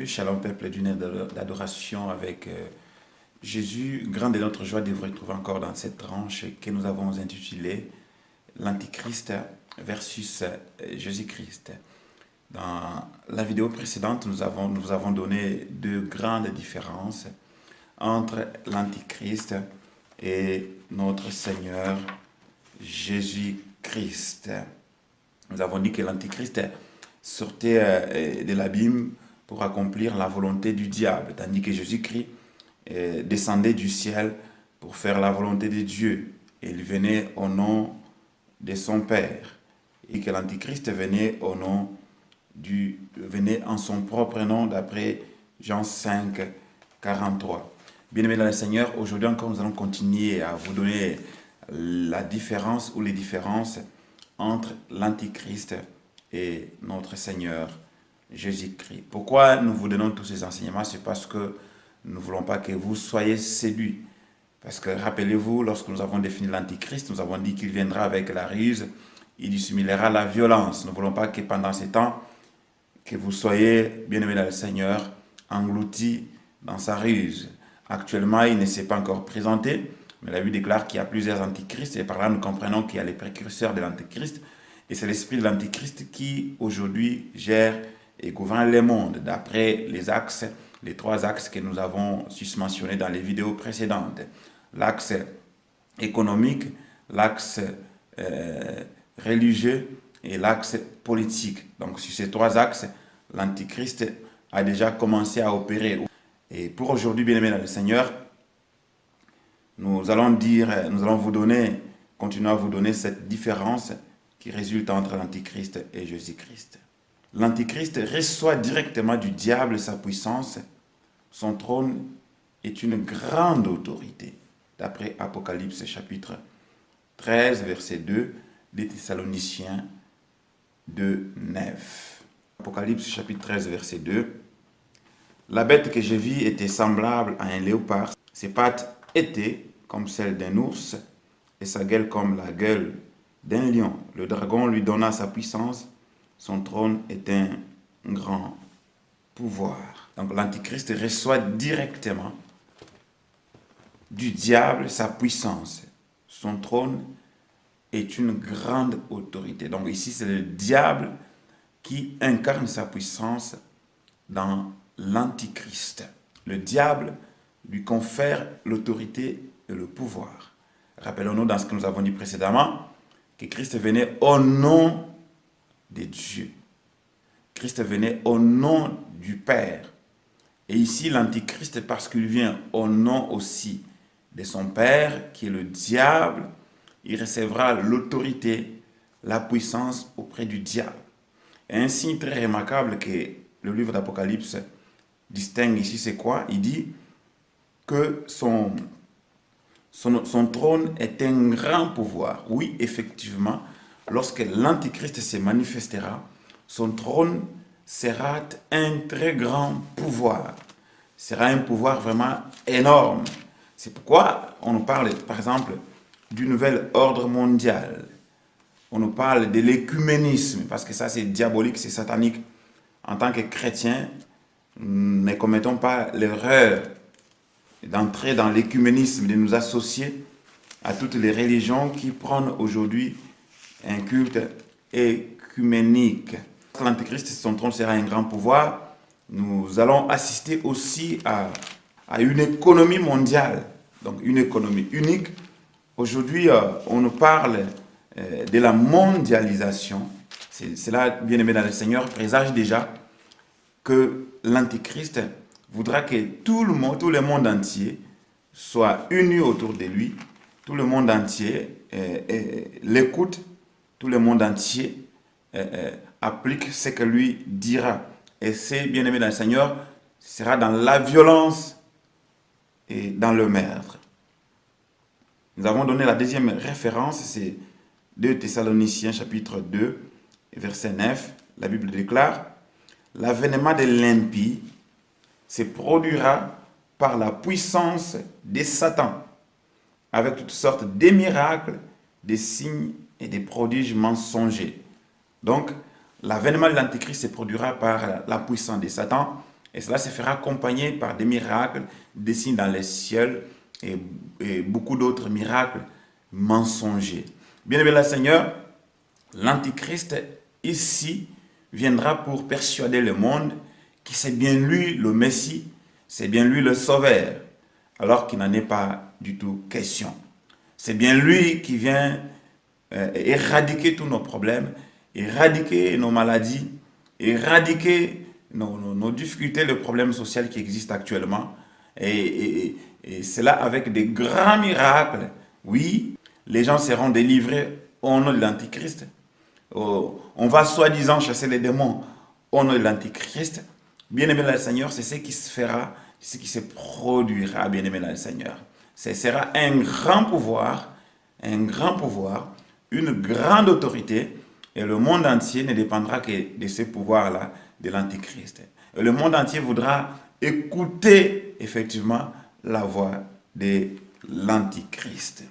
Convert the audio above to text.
Dieu, shalom peuple d'une d'adoration avec Jésus. Grande est notre joie de vous retrouver encore dans cette tranche que nous avons intitulée l'Antichrist versus Jésus-Christ. Dans la vidéo précédente, nous avons donné deux grandes différences entre l'Antichrist et notre Seigneur Jésus-Christ. Nous avons dit que l'Antichrist sortait de l'abîme pour accomplir la volonté du diable, tandis que Jésus-Christ descendait du ciel pour faire la volonté de Dieu. Et il venait au nom de son Père. Et que l'Antichrist venait venait en son propre nom, d'après Jean 5, 43. Bien-aimés dans le Seigneur, aujourd'hui encore nous allons continuer à vous donner la différence ou les différences entre l'Antichrist et notre Seigneur Jésus-Christ. Pourquoi nous vous donnons tous ces enseignements? C'est parce que nous ne voulons pas que vous soyez séduits. Parce que rappelez-vous, lorsque nous avons défini l'Antichrist, nous avons dit qu'il viendra avec la ruse, il dissimulera la violence. Nous ne voulons pas que pendant ces temps, que vous soyez, bien-aimés dans le Seigneur, engloutis dans sa ruse. Actuellement, il ne s'est pas encore présenté, mais la Bible déclare qu'il y a plusieurs antichrists, et par là nous comprenons qu'il y a les précurseurs de l'Antichrist, et c'est l'esprit de l'Antichrist qui aujourd'hui gère et gouverne le monde, d'après les trois axes que nous avons susmentionnés dans les vidéos précédentes. L'axe économique, l'axe religieux et l'axe politique. Donc sur ces trois axes, l'Antichrist a déjà commencé à opérer. Et pour aujourd'hui, bien-aimés dans le Seigneur, nous allons continuer à vous donner cette différence qui résulte entre l'Antichrist et Jésus-Christ. L'Antichrist reçoit directement du diable sa puissance. Son trône est une grande autorité. D'après Apocalypse chapitre 13, verset 2, des Thessaloniciens 2, 9. Apocalypse chapitre 13, verset 2. La bête que je vis était semblable à un léopard. Ses pattes étaient comme celles d'un ours et sa gueule comme la gueule d'un lion. Le dragon lui donna sa puissance. Son trône est un grand pouvoir. Donc l'Antichrist reçoit directement du diable sa puissance. Son trône est une grande autorité. Donc ici, c'est le diable qui incarne sa puissance dans l'Antichrist. Le diable lui confère l'autorité et le pouvoir. Rappelons-nous dans ce que nous avons dit précédemment, que Christ venait au nom de Dieu. Christ venait au nom du Père. Et ici, l'Antichrist, parce qu'il vient au nom aussi de son Père, qui est le diable, il recevra l'autorité, la puissance auprès du diable. Et un signe très remarquable que le livre d'Apocalypse distingue ici, c'est quoi? Il dit que son trône est un grand pouvoir. Oui, effectivement, lorsque l'Antichrist se manifestera, son trône sera un très grand pouvoir. Sera un pouvoir vraiment énorme. C'est pourquoi on nous parle, par exemple, du nouvel ordre mondial. On nous parle de l'écuménisme, parce que ça c'est diabolique, c'est satanique. En tant que chrétiens, ne commettons pas l'erreur d'entrer dans l'écuménisme, de nous associer à toutes les religions qui prennent aujourd'hui un culte écuménique. L'Antichrist, son trône sera un grand pouvoir. Nous allons assister aussi à une économie mondiale, donc une économie unique. Aujourd'hui, on nous parle de la mondialisation. Cela, bien aimé dans le Seigneur, présage déjà que l'Antichrist voudra que tout le monde entier soit uni autour de lui, tout le monde entier l'écoute, tout le monde entier applique ce que lui dira. Et c'est, bien aimé dans le Seigneur, sera dans la violence et dans le meurtre. Nous avons donné la deuxième référence, c'est 2 Thessaloniciens chapitre 2, verset 9. La Bible déclare: l'avènement de l'impie se produira par la puissance de Satan, avec toutes sortes de miracles, des signes et des prodiges mensongers. Donc, l'avènement de l'Antichrist se produira par la puissance de Satan. Et cela se fera accompagner par des miracles, des signes dans les cieux et beaucoup d'autres miracles mensongers. Bien-aimé le Seigneur, l'Antichrist ici viendra pour persuader le monde que c'est bien lui le Messie, c'est bien lui le Sauveur, alors qu'il n'en est pas du tout question. C'est bien lui qui vient éradiquer tous nos problèmes, éradiquer nos maladies, éradiquer nos difficultés, les problèmes sociaux qui existent actuellement. Et cela avec des grands miracles. Oui, les gens seront délivrés au nom de l'Antichrist. On va soi-disant chasser les démons au nom de l'Antichrist. Bien-aimé le Seigneur, c'est ce qui se fera, ce qui se produira, bien-aimé le Seigneur. Ce sera un grand pouvoir, une grande autorité, et le monde entier ne dépendra que de ce pouvoir-là, de l'Antichrist. Et le monde entier voudra écouter effectivement la voix de l'Antichrist.